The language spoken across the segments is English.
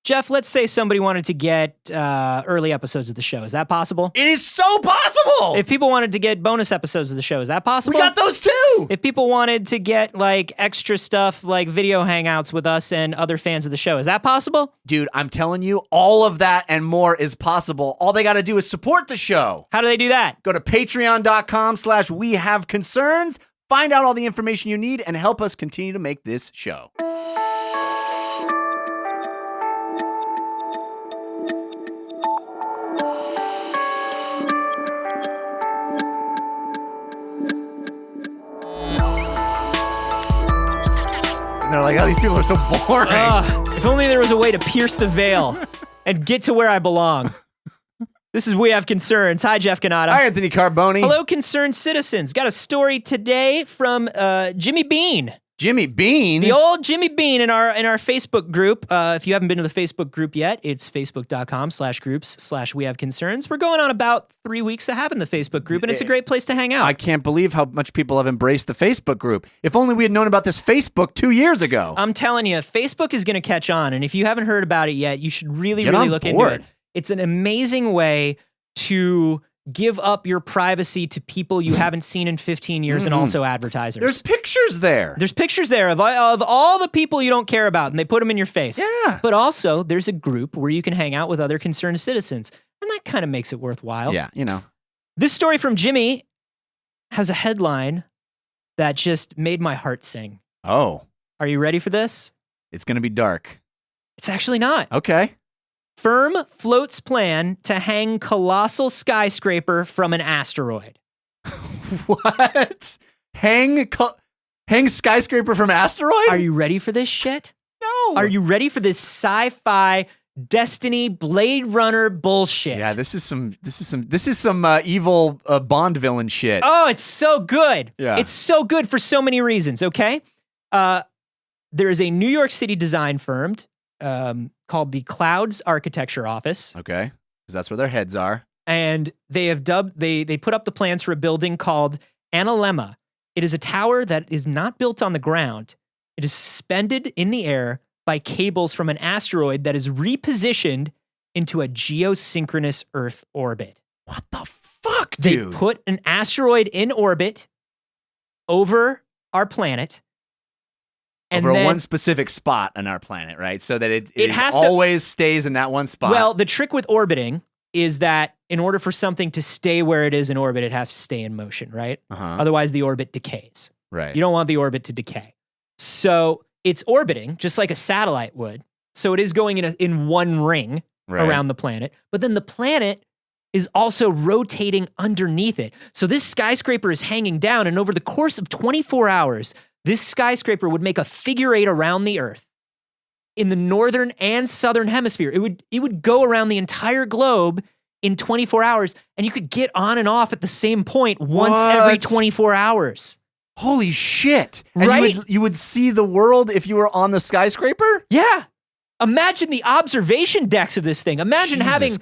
Jeff, let's say somebody wanted to get early episodes of the show. Is that possible? It is so possible. If people wanted to get bonus episodes of the show, is that possible? We got those too. If people wanted to get like extra stuff like video hangouts with us and other fans of the show, is that possible? Dude, I'm telling you, all of that and more is possible. All they got to do is support the show. How do they do that? Go to patreon.com/wehaveconcerns, find out all the information you need, and help us continue to make this show. And they're like, oh, these people are so boring. If only there was a way to pierce the veil and get to where I belong. This is We Have Concerns. Hi, Jeff Cannata. Hi, Anthony Carboni. Hello, concerned citizens. Got a story today from Jimmy Bean. Jimmy Bean? The old Jimmy Bean in our Facebook group. If you haven't been to the Facebook group yet, it's facebook.com/groups/We Have Concerns. We're going on about 3 weeks of having the Facebook group, and it's a great place to hang out. I can't believe how much people have embraced the Facebook group. If only we had known about this Facebook 2 years ago. I'm telling you, Facebook is going to catch on, and if you haven't heard about it yet, you should really look into it. It's an amazing way to give up your privacy to people you haven't seen in 15 years and also advertisers. There's pictures there. There's pictures there of all the people you don't care about, and they put them in your face. Yeah. But also, there's a group where you can hang out with other concerned citizens, and that kind of makes it worthwhile. Yeah, you know. This story from Jimmy has a headline that just made my heart sing. Oh. Are you ready for this? It's going to be dark. It's actually not. Okay. Firm floats plan to hang colossal skyscraper from an asteroid. What? Hang skyscraper from asteroid? Are you ready for this shit? No. Are you ready for this sci-fi Destiny Blade Runner bullshit? Yeah, this is some evil Bond villain shit. Oh, it's so good. Yeah. It's so good for so many reasons, okay? There is a New York City design firm called the Clouds Architecture Office. Okay, because that's where their heads are. And they have they put up the plans for a building called Analemma. It is a tower that is not built on the ground. It is suspended in the air by cables from an asteroid that is repositioned into a geosynchronous Earth orbit. What the fuck, dude? They put an asteroid in orbit over our planet. And over then, one specific spot on our planet, right? So that it has always stays in that one spot. Well, the trick with orbiting is that in order for something to stay where it is in orbit, it has to stay in motion, right? Otherwise, the orbit decays. Right. You don't want the orbit to decay. So it's orbiting, just like a satellite would. So it is going in one ring around the planet. But then the planet is also rotating underneath it. So this skyscraper is hanging down, and over the course of 24 hours, this skyscraper would make a figure eight around the Earth in the northern and southern hemisphere. It would go around the entire globe in 24 hours, and you could get on and off at the same point once every 24 hours. Holy shit. And right? You would see the world if you were on the skyscraper? Yeah. Imagine the observation decks of this thing. Imagine having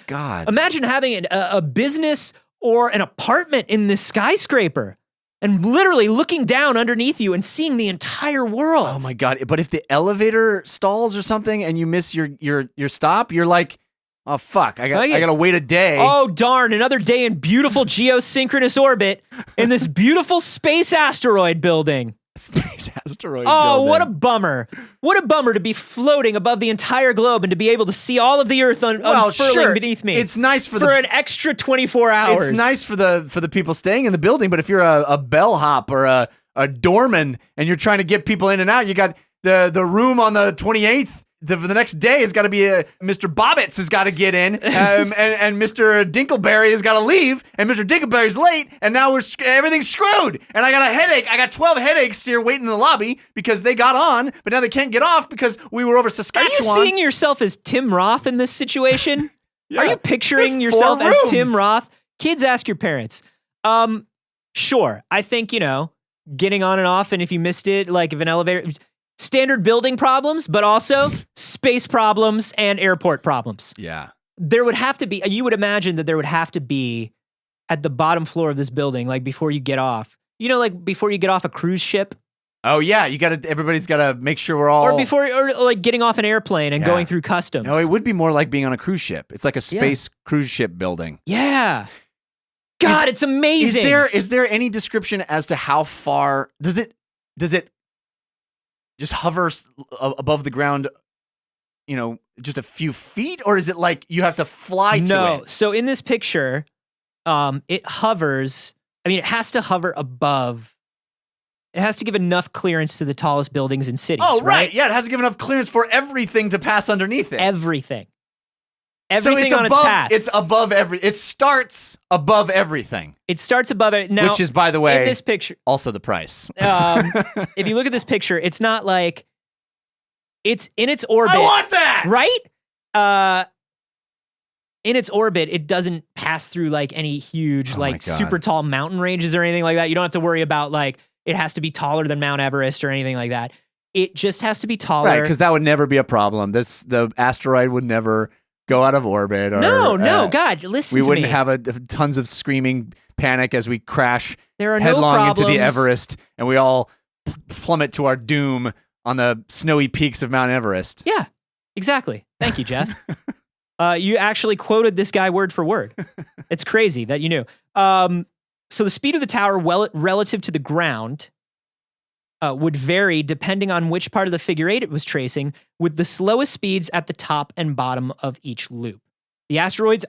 a business or an apartment in this skyscraper. And literally looking down underneath you and seeing the entire world. Oh my God. But if the elevator stalls or something and you miss your stop, you're like, oh fuck, I gotta wait a day. Oh darn, another day in beautiful geosynchronous orbit in this beautiful space asteroid building. Space asteroid Oh, building. what a bummer. What a bummer to be floating above the entire globe and to be able to see all of the Earth unfurling beneath me. It's nice for an extra 24 hours. It's nice for the people staying in the building, but if you're a bellhop or a doorman and you're trying to get people in and out, you got the room on the 28th. The next day has got to be Mr. Bobbitts has got to get in, and Mr. Dinkleberry has got to leave, and Mr. Dinkleberry's late, and now everything's screwed. And I got a headache. I got 12 headaches here waiting in the lobby because they got on, but now they can't get off because we were over Saskatchewan. Are you seeing yourself as Tim Roth in this situation? Yeah. Are you picturing There's yourself 4 as rooms. Tim Roth? Kids, ask your parents. Sure. I think, getting on and off, and if you missed it, like if an elevator... Standard building problems, but also space problems and airport problems. Yeah. There would have to be, you would imagine that there would have to be at the bottom floor of this building, like before you get off, like before you get off a cruise ship Oh yeah, everybody's gotta make sure we're all. Or like getting off an airplane and going through customs. No, it would be more like being on a cruise ship. It's like a space cruise ship building. Yeah. God, it's amazing. Is there any description as to how far does it just hover above the ground? Just a few feet, or is it like you have to fly to it? No. So in this picture, it hovers. I mean, it has to hover above. It has to give enough clearance to the tallest buildings in cities. Oh, right. Yeah, it has to give enough clearance for everything to pass underneath it. Everything So it's on its path. It's above It starts above everything. It starts above it. Now, which is, by the way, in this picture, also the price. If you look at this picture, it's not like it's in its orbit. I want that! Right? In its orbit, it doesn't pass through like any huge, super tall mountain ranges or anything like that. You don't have to worry about like it has to be taller than Mount Everest or anything like that. It just has to be taller. Right, because that would never be a problem. The asteroid would never go out of orbit. Or, no, God, listen to me. We wouldn't have tons of screaming panic as we crash there are headlong into the Everest and we all plummet to our doom on the snowy peaks of Mount Everest. Yeah, exactly. Thank you, Jeff. You actually quoted this guy word for word. It's crazy that you knew. So the speed of the tower relative to the ground would vary depending on which part of the figure eight it was tracing, with the slowest speeds at the top and bottom of each loop. The asteroid's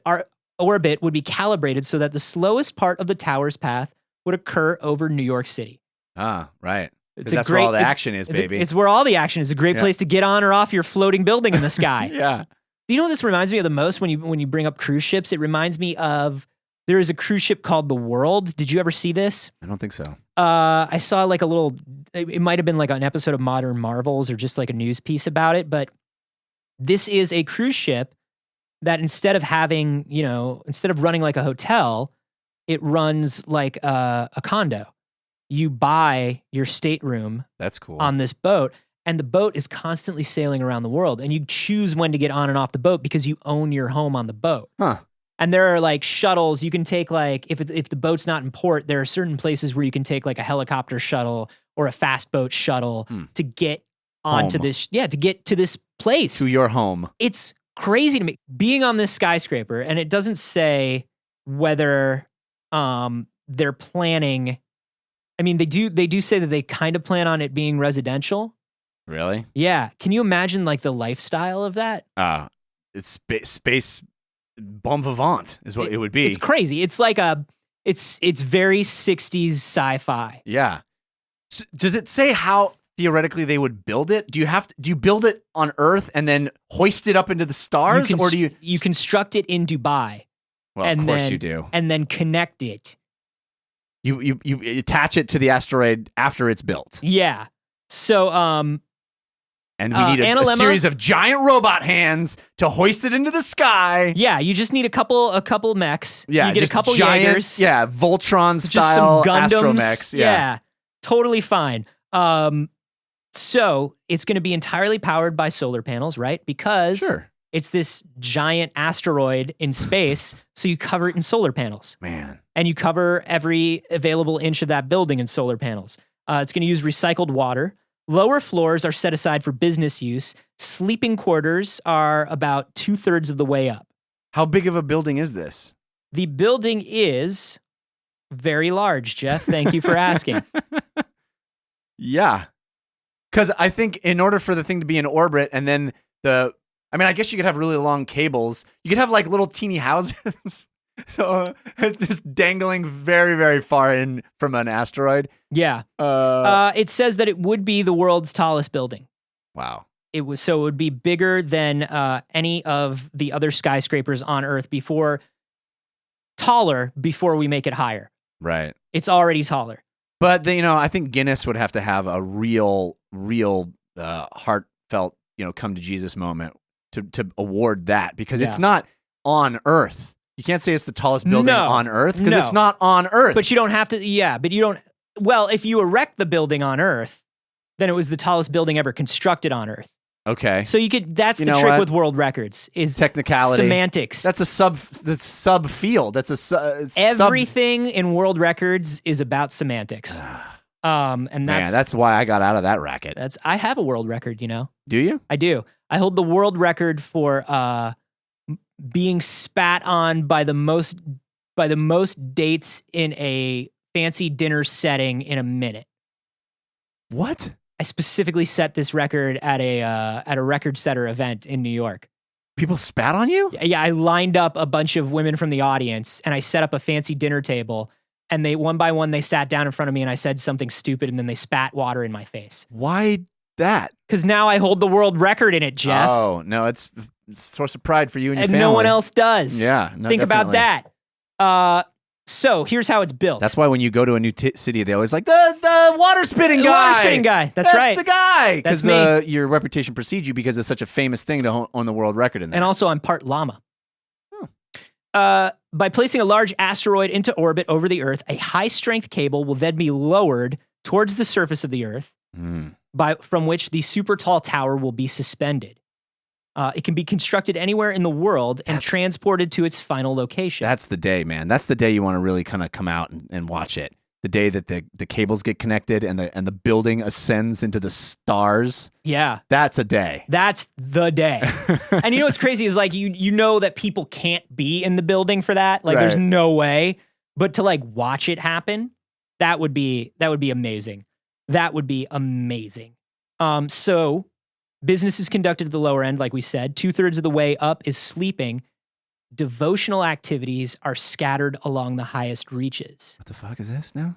orbit would be calibrated so that the slowest part of the tower's path would occur over New York City. Ah, right. That's where all the action is, baby. It's where all the action is. A great place to get on or off your floating building in the sky. Yeah. Do you know what this reminds me of the most when you bring up cruise ships? It reminds me of, there is a cruise ship called the World. Did you ever see this? I don't think so. I saw like it might have been like an episode of Modern Marvels or just like a news piece about it. But this is a cruise ship that instead of running like a hotel, it runs like a condo. You buy your stateroom. That's cool. On this boat. And the boat is constantly sailing around the world. And you choose when to get on and off the boat because you own your home on the boat. Huh. And there are like shuttles you can take, like if the boat's not in port, there are certain places where you can take like a helicopter shuttle or a fast boat shuttle to get onto to get to this place. To your home. It's crazy to me. Being on this skyscraper, and it doesn't say whether they're planning. I mean, they do say that they kind of plan on it being residential. Really? Yeah. Can you imagine like the lifestyle of that? It's space bon vivant is what it would be. It's crazy. It's like it's very 60s sci-fi. Yeah. So does it say how theoretically they would build it? Do you build it on Earth and then hoist it up into the stars, or do you construct it in Dubai? Well, of course you do. And then connect it. You attach it to the asteroid after it's built. Yeah. So and we need a series of giant robot hands to hoist it into the sky. Yeah, you just need a couple mechs. Yeah, you get a couple giant, Jaegers. Yeah, Voltron just style some Gundams. astromechs. Yeah, totally fine. So it's going to be entirely powered by solar panels, right? Because it's this giant asteroid in space, so you cover it in solar panels. Man. And you cover every available inch of that building in solar panels. It's going to use recycled water. Lower floors are set aside for business use. Sleeping quarters are about 2/3 of the way up. How big of a building is this? The building is very large, Jeff. Thank you for asking. Yeah. Because I think in order for the thing to be in orbit and then I guess you could have really long cables. You could have like little teeny houses. So just dangling very, very far in from an asteroid. Yeah. It says that it would be the world's tallest building. Wow. It would be bigger than any of the other skyscrapers on Earth taller before we make it higher. Right. It's already taller. But I think Guinness would have to have a real heartfelt, come to Jesus moment to award that, because it's not on Earth. You can't say it's the tallest building on Earth because it's not on Earth. But you don't have to. Yeah, but you don't. Well, if you erect the building on Earth, then it was the tallest building ever constructed on Earth. Okay. So you could. That's the trick with world records is technicality, semantics. That's a sub field. That's everything in world records is about semantics. And that's why I got out of that racket. I have a world record, Do you? I do. I hold the world record for being spat on by the most dates in a fancy dinner setting in a minute. What? I specifically set this record at a record setter event in New York. People spat on you? Yeah, I lined up a bunch of women from the audience and I set up a fancy dinner table, and they one by one they sat down in front of me and I said something stupid and then they spat water in my face. Why that? Because now I hold the world record in it, Jeff. Oh, no, it's a source of pride for you and your and family. no one else does. Yeah, no, Think definitely. about that. So here's how it's built. That's why when you go to a new city, they always like the water spitting guy. The water spitting guy. That's right. That's the guy. That's Because your reputation precedes you because it's such a famous thing to own the world record in there. And also, I'm part llama. By placing a large asteroid into orbit over the Earth, a high-strength cable will then be lowered towards the surface of the Earth, from which the super tall tower will be suspended. It can be constructed anywhere in the world and transported to its final location. That's the day, man. That's the day you want to really kind of come out and watch it. The day that the cables get connected and the building ascends into the stars. Yeah. That's a day. That's the day. And you know what's crazy is like you know that people can't be in the building for that. Like there's no way. But to like watch it happen, that would be amazing. That would be amazing. So business is conducted at the lower end, like we said. 2/3 of the way up is sleeping. Devotional activities are scattered along the highest reaches. What the fuck is this now?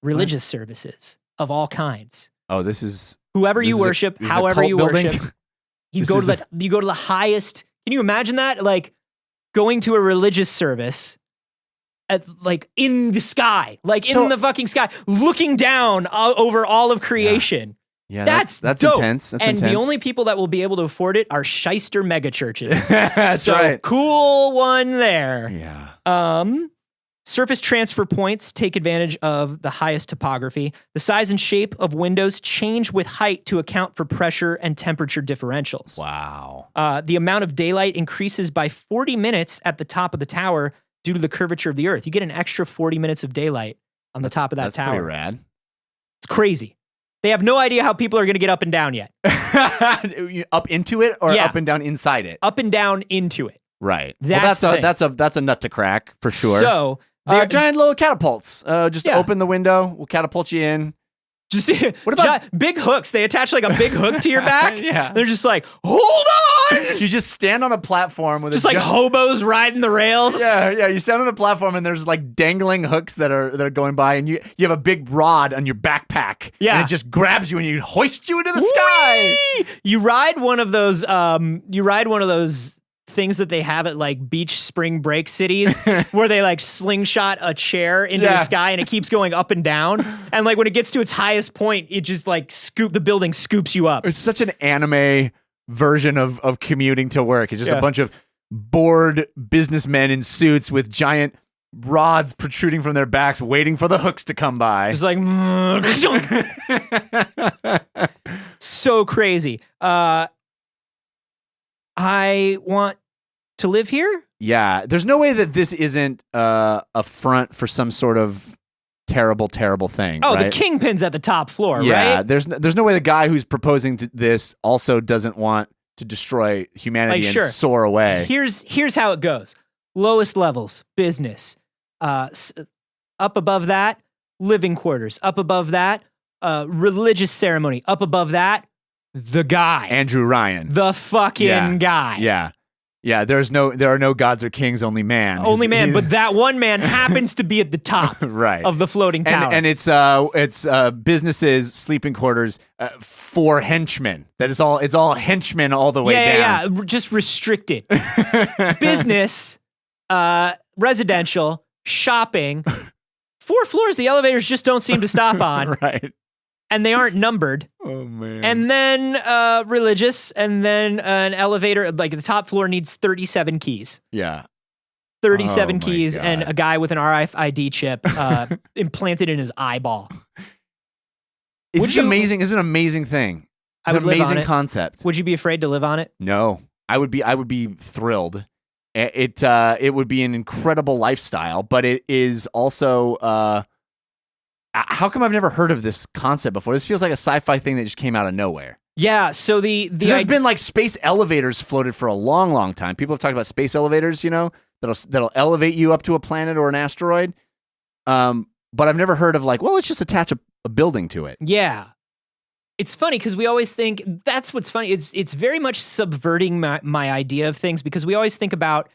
Religious services of all kinds. Oh, this is whoever you worship, however you worship. You go to the highest. Can you imagine that? Like going to a religious service like in the sky, like in the fucking sky, looking down over all of creation. Yeah, that's dope. intense. The only people that will be able to afford it are shyster megachurches. That's right. Cool one there. Yeah. Surface transfer points take advantage of the highest topography. The size and shape of windows change with height to account for pressure and temperature differentials. Wow. The amount of daylight increases by 40 minutes at the top of the tower due to the curvature of the Earth. You get an extra 40 minutes of daylight on the top of that tower. That's pretty rad. It's crazy. They have no idea how people are going to get up and down yet. Up into it or up and down inside it? Up and down into it. Right. That's a nut to crack for sure. So giant little catapults. Just open the window. We'll catapult you in. Just what about big hooks? They attach like a big hook to your back. Yeah. They're just like, hold on. You just stand on a platform with just like hobos riding the rails. Yeah. You stand on a platform and there's like dangling hooks that are going by, and you have a big rod on your backpack. Yeah. And it just grabs you and you hoist you into the sky. You ride one of those. Things that they have at like beach spring break cities where they like slingshot a chair into the sky and it keeps going up and down. And like when it gets to its highest point, it just like the building scoops you up. It's such an anime version of commuting to work. It's just a bunch of bored businessmen in suits with giant rods protruding from their backs, waiting for the hooks to come by. Just like, so crazy. I want to live here? Yeah. There's no way that this isn't a front for some sort of terrible, terrible thing. Oh, right? The kingpin's at the top floor, right? Yeah. There's no way the guy who's proposing this also doesn't want to destroy humanity and soar away. Here's how it goes. Lowest levels, business. Up above that, living quarters. Up above that, religious ceremony. Up above that, the guy. Andrew Ryan. The fucking guy. Yeah. Yeah, there are no gods or kings, only man. Only man, but that one man happens to be at the top of the floating tower. And it's businesses, sleeping quarters, for henchmen. It's all henchmen all the way down. Yeah, just restricted. Business, residential, shopping. 4 floors the elevators just don't seem to stop on. Right. And they aren't numbered. Oh, man. And then religious, and then an elevator. Like the top floor needs 37 keys. Yeah. 37 keys and a guy with an RFID chip implanted in his eyeball. It's amazing. It's an amazing thing. It's an amazing concept. Would you be afraid to live on it? No. I would be thrilled. It would be an incredible lifestyle, but it is also How come I've never heard of this concept before? This feels like a sci-fi thing that just came out of nowhere. Yeah, so there's been like space elevators floated for a long, long time. People have talked about space elevators, that'll elevate you up to a planet or an asteroid. But I've never heard of like, well, let's just attach a building to it. Yeah. It's funny because we always think, that's what's funny. It's very much subverting my idea of things because we always think about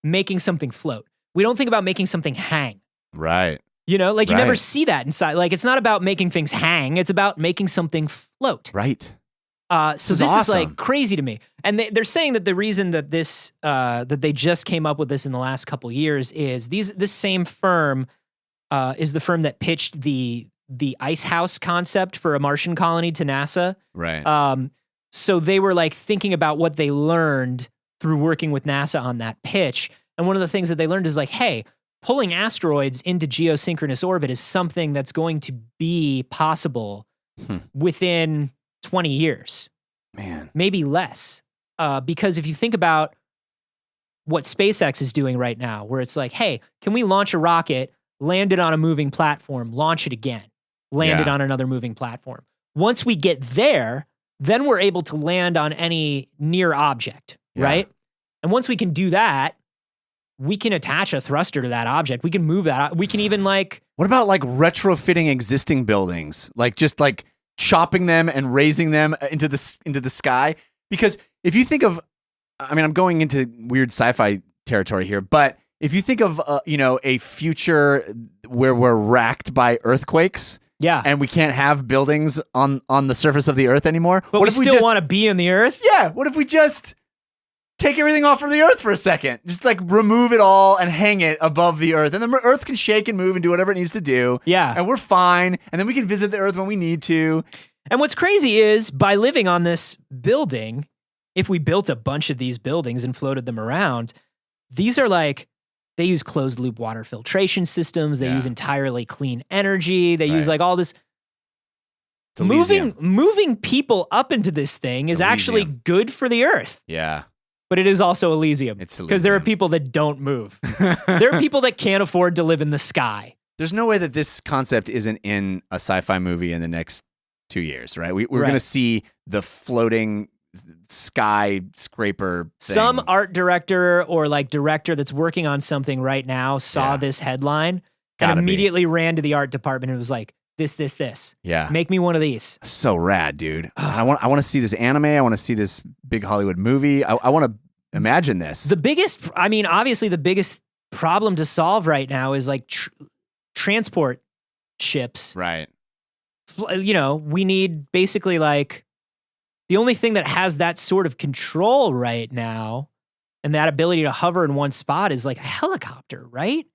making something float. We don't think about making something hang. Right. You never see that inside. Like, it's not about making things hang. It's about making something float. Right. So this is like crazy to me. And they're saying that the reason that this, that they just came up with this in the last couple years is this same firm is the firm that pitched the ice house concept for a Martian colony to NASA. Right. So they were like thinking about what they learned through working with NASA on that pitch. And one of the things that they learned is like, hey, pulling asteroids into geosynchronous orbit is something that's going to be possible within 20 years. Man. Maybe less. Because if you think about what SpaceX is doing right now, where it's like, hey, can we launch a rocket, land it on a moving platform, launch it again, land it on another moving platform. Once we get there, then we're able to land on any near object, right? And once we can do that, we can attach a thruster to that object. We can move that. We can even like... What about like retrofitting existing buildings? Like just like chopping them and raising them into the sky? Because if you think of... I mean, I'm going into weird sci-fi territory here, but if you think of, a future where we're racked by earthquakes... Yeah. And we can't have buildings on the surface of the earth anymore. But we still want to be in the earth? Yeah. What if we just take everything off of the earth for a second? Just like remove it all and hang it above the earth. And the earth can shake and move and do whatever it needs to do. Yeah. And we're fine. And then we can visit the earth when we need to. And what's crazy is by living on this building, if we built a bunch of these buildings and floated them around, these are like... They use closed loop water filtration systems. They use entirely clean energy. They use like all this. Moving people up into this thing is actually good for the earth. Yeah. But it is also Elysium. Because there are people that don't move. There are people that can't afford to live in the sky. There's no way that this concept isn't in a sci-fi movie in the next 2 years, right? We're going to see the floating skyscraper thing. Some art director or like director that's working on something right now saw this headline and immediately ran to the art department and was like, this. Yeah. Make me one of these. So rad, dude. I want to see this anime. I want to see this big Hollywood movie. I want to imagine this. Obviously the biggest problem to solve right now is like transport ships. Right. We need basically like the only thing that has that sort of control right now and that ability to hover in one spot is like a helicopter, right?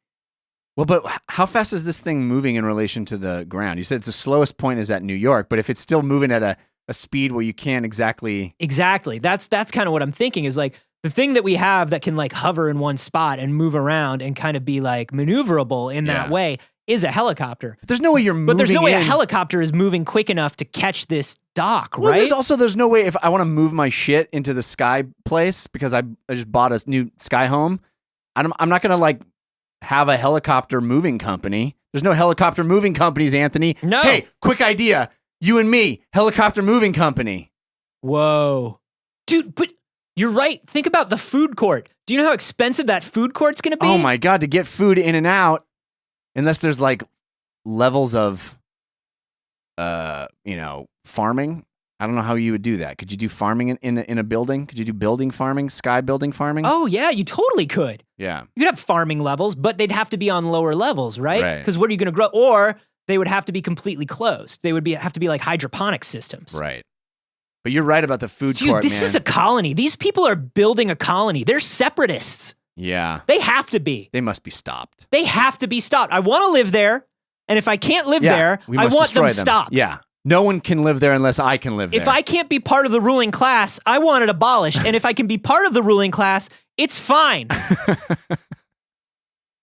Well, but how fast is this thing moving in relation to the ground? You said it's the slowest point is at New York, but if it's still moving at a speed where you can't exactly... Exactly. That's kind of what I'm thinking is like the thing that we have that can like hover in one spot and move around and kind of be like maneuverable in that way is a helicopter. But there's no way you're moving. But there's no way a helicopter is moving quick enough to catch this dock, well, right? There's no way if I want to move my shit into the sky place because I just bought a new sky home. I'm not going to like have a helicopter moving company. There's no helicopter moving companies, Anthony. No. Hey, quick idea. You and me, helicopter moving company. Whoa. Dude, but you're right. Think about the food court. Do you know how expensive that food court's going to be? Oh my God, to get food in and out. Unless there's like levels of, farming. I don't know how you would do that. Could you do farming in a building? Could you do building farming, sky building farming? Oh yeah, you totally could. Yeah. You could have farming levels, but they'd have to be on lower levels, right? Right. Because what are you going to grow? Or they would have to be completely closed. They would have to be like hydroponic systems. Right. But you're right about the food Dude, court, this is a colony. These people are building a colony. They're separatists. Yeah. They have to be. They must be stopped. They have to be stopped. I want to live there, and if I can't live there, I want them stopped. Yeah. No one can live there unless I can live there. If I can't be part of the ruling class, I want it abolished. And if I can be part of the ruling class, it's fine.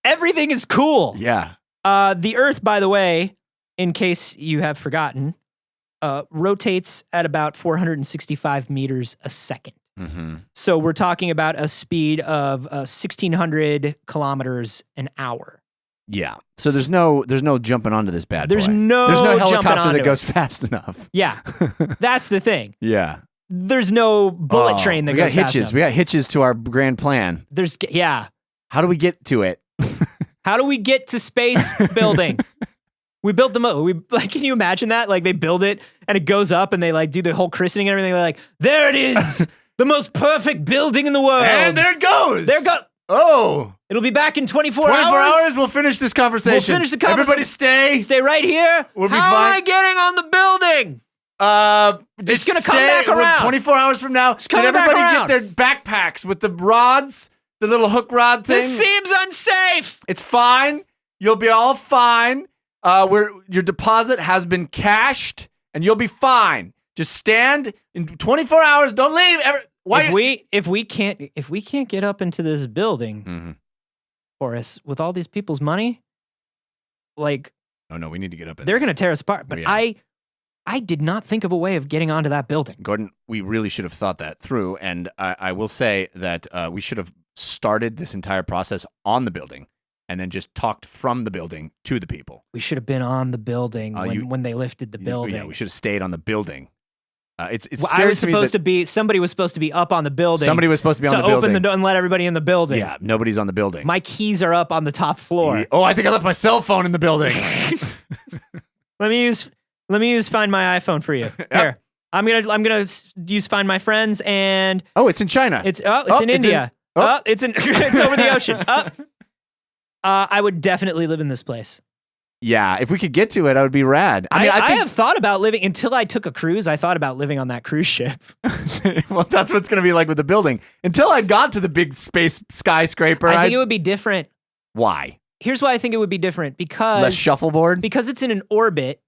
Everything is cool. Yeah. The Earth, by the way, in case you have forgotten, rotates at about 465 meters a second. Mm-hmm. So we're talking about a speed of 1,600 kilometers an hour. Yeah. So there's no jumping onto this bad There's boy. no There's no jumping helicopter onto that it. goes fast enough. Yeah, that's the thing. Yeah. There's no bullet train that we goes got fast hitches. enough. We got hitches to our grand plan. How do we get to it? How do we get to space building? We built the can you imagine that? Like they build it and it goes up and they like do the whole christening and everything. They're like, there it is, the most perfect building in the world. And there it goes. There it goes. Oh. It'll be back in 24 24 hours. hours, we'll finish this conversation. We'll finish the conversation. Everybody stay. Stay right here. We'll be How fine. am I getting on the building? Just gonna come back around. 24 hours from now, did everybody get their backpacks with the rods, the little hook rod thing? This seems unsafe. It's fine. You'll be all fine. Your deposit has been cashed, and you'll be fine. Just stand in 24 hours. Don't leave. If we can't get up into this building, Horace, with all these people's money, like, oh no, we need to get up. They're gonna tear us apart. But I did not think of a way of getting onto that building. Gordon, we really should have thought that through, and I will say that we should have started this entire process on the building. And then just talked from the building to the people. We should have been on the building when they lifted the building. Yeah, we should have stayed on the building. It's somebody was supposed to be up on the building. Somebody was supposed to be on the building. To open the door and let everybody in the building. Yeah, nobody's on the building. My keys are up on the top floor. Oh, I think I left my cell phone in the building. Let me use Find My iPhone for you. Yep. Here. I'm gonna use Find My Friends and it's in China. It's in India. It's over the ocean. I would definitely live in this place. Yeah, if we could get to it, I would be rad. I have thought about living until I took a cruise. I thought about living on that cruise ship. Well, that's what it's going to be like with the building. Until I got to the big space skyscraper. I think it would be different. Why? Here's why I think it would be different. Because less shuffleboard? Because it's in an orbit.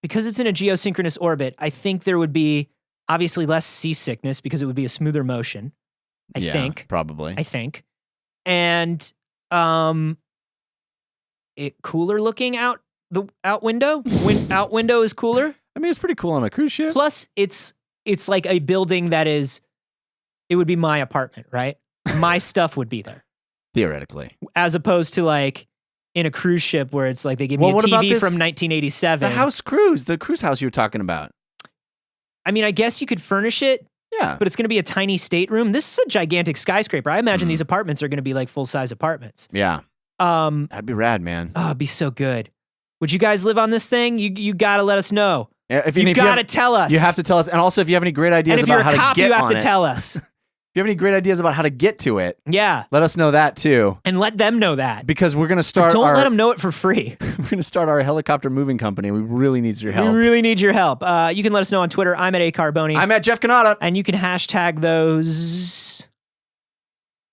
Because it's in a geosynchronous orbit, I think there would be obviously less seasickness because it would be a smoother motion. I think. Probably. And it cooler looking out window. Out window is cooler. I mean, it's pretty cool on a cruise ship. Plus, it's like a building that is. It would be my apartment, right? My stuff would be there. Theoretically, as opposed to like in a cruise ship where it's like they give me a TV from 1987. The cruise house you were talking about. I mean, I guess you could furnish it. Yeah. But it's going to be a tiny stateroom. This is a gigantic skyscraper. I imagine these apartments are going to be like full-size apartments. Yeah. That'd be rad, man. Oh, it'd be so good. Would you guys live on this thing? You got to let us know. Yeah, you got to tell us. You have to tell us. And also, if you have any great ideas about how to get on it. And if you're a cop, you have to tell us. If you have any great ideas about how to get to it, let us know that too. And let them know that. Because we're going to start Don't let them know it for free. We're going to start our helicopter moving company. We really need your help. We really need your help. You can let us know on Twitter. I'm at @acarboni. I'm at Jeff Canada. And you can hashtag those.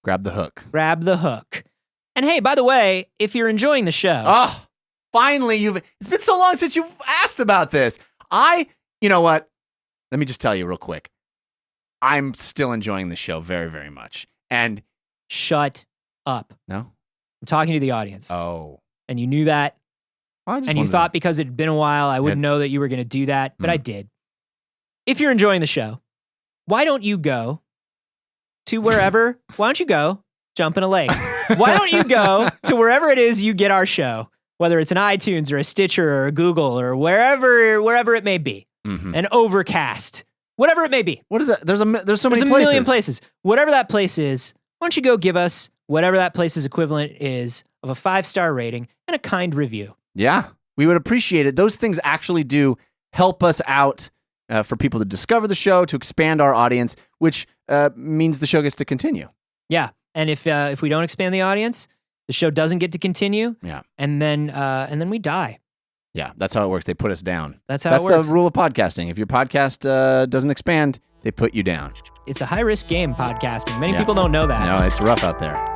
Grab the hook. Grab the hook. And hey, by the way, if you're enjoying the show. Oh, finally, it's been so long since you've asked about this. You know what? Let me just tell you real quick. I'm still enjoying the show very, very much. And shut up. No? I'm talking to the audience. Oh. And you knew that. And you thought because it had been a while, I wouldn't know that you were going to do that, but I did. If you're enjoying the show, why don't you go to wherever? Why don't you go jump in a lake? Why don't you go to wherever it is you get our show, whether it's an iTunes or a Stitcher or a Google or wherever it may be, an Overcast. Whatever it may be. What is that? There's so many places. There's a million places. Whatever that place is, why don't you go give us whatever that place's equivalent is of a 5-star rating and a kind review. Yeah, we would appreciate it. Those things actually do help us out for people to discover the show, to expand our audience, which means the show gets to continue. Yeah, and if we don't expand the audience, the show doesn't get to continue. Yeah, and then we die. Yeah, that's how it works. They put us down. That's how it works. That's the rule of podcasting. If your podcast doesn't expand, they put you down. It's a high-risk game, podcasting. Many people don't know that. No, it's rough out there.